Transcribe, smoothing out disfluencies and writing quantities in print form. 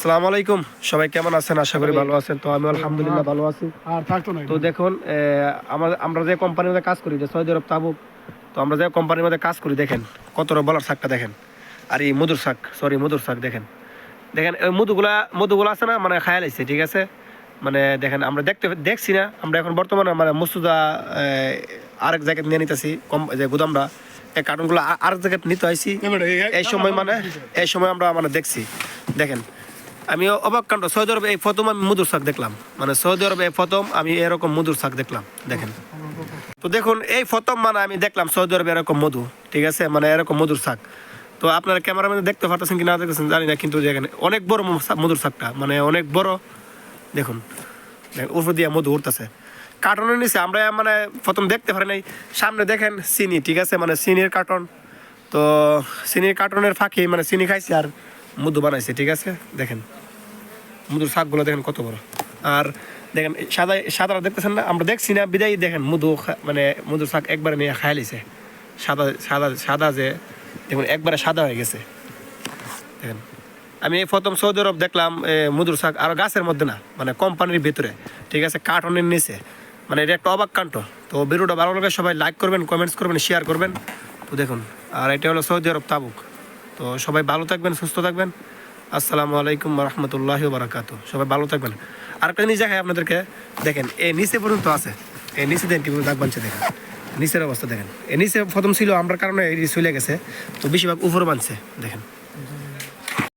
আসসালামু আলাইকুম, সবাই কেমন আছেন? আশা করি ভালো আছেন। তো আমি আলহামদুলিল্লাহ ভালো আছি। তো দেখুন, আমরা যে কোম্পানির মধ্যে কাজ করি, যে সৌদি আরব তাবুক, তো আমরা যে কোম্পানির মধ্যে কাজ করি, দেখেন কত বলার শাকটা দেখেন। আর এই মধুর শাক দেখেন। দেখেন ওই মধুগুলা আছে না, মানে খায়াল আসছে, ঠিক আছে। মানে দেখেন, আমরা দেখছি না, আমরা এখন বর্তমানে মানে মসুদা আরেক জায়গায় নিয়ে নিতেছি, যে গুদামরা এই কার্টুনগুলো আরেক জায়গায় নিতে হয়েছি। এই সময় আমরা মানে দেখছি। দেখেন, আমি অবাক কাণ্ড, সৌদি আরবে এই প্রথম আমি মধুর শাক দেখলাম। মানে সৌদি আরবে এই প্রথম আমি এরকম মধুর শাক দেখলাম, দেখেন। তো দেখুন, এই প্রথম মানে আমি দেখলাম সৌদি আরবে এরকম মধু, ঠিক আছে, মানে এরকম মধুর শাক। তো আপনারা ক্যামেরা মধ্যে দেখতে পারতেছেন কি না দেখতেছেন জানি না, কিন্তু দেখেন অনেক বড় মধুর শাকটা, মানে অনেক বড়। দেখুন, উপর দিয়ে মধু উঠতেছে কার্টনের নিচে। আমরা মানে প্রথম দেখতে পারি নাই। সামনে দেখেন চিনি, ঠিক আছে, মানে চিনির কার্টন। তো চিনির কার্টনের ফাঁকি মানে চিনি খাইছে আর মধু বানাইছে, ঠিক আছে। দেখেন মধুর শাকগুলো দেখেন কত বড়। আর দেখেন সাদা দেখতেছেন না, আমরা দেখছি না বিদায়। দেখেন মানে মধুর শাক একবারে নিয়ে খাই লিছে। সাদা যে দেখুন একবারে সাদা হয়ে গেছে। দেখেন, আমি এই প্রথম সৌদি আরব দেখলাম মধুর শাক, আর গাছের মধ্যে না, মানে কোম্পানির ভিতরে, ঠিক আছে, কার্টনের নিচে। মানে এটা একটা অবাক কাণ্ড। তো ভিডিওটা ভালো লাগে সবাই লাইক করবেন, কমেন্টস করবেন, শেয়ার করবেন। তো দেখুন, আর এটা হলো সৌদি আরব তাবুক। তো সবাই ভালো থাকবেন, সুস্থ থাকবেন। আসসালামু আলাইকুম রহমতুল্লাহি বারাকাতুহু। সবাই ভালো থাকবেন। আর একটা জিনিস দেখাই আপনাদেরকে, দেখেন এই নিচে পর্যন্ত আছে। এই নিচে দেখেন কীভাবে দাগ বানছে, দেখেন নিচের অবস্থা দেখেন। এই নিচে প্রথম ছিল, আমরা কারণে এই চলে গেছে। তো বেশিরভাগ উপরে বানছে, দেখেন।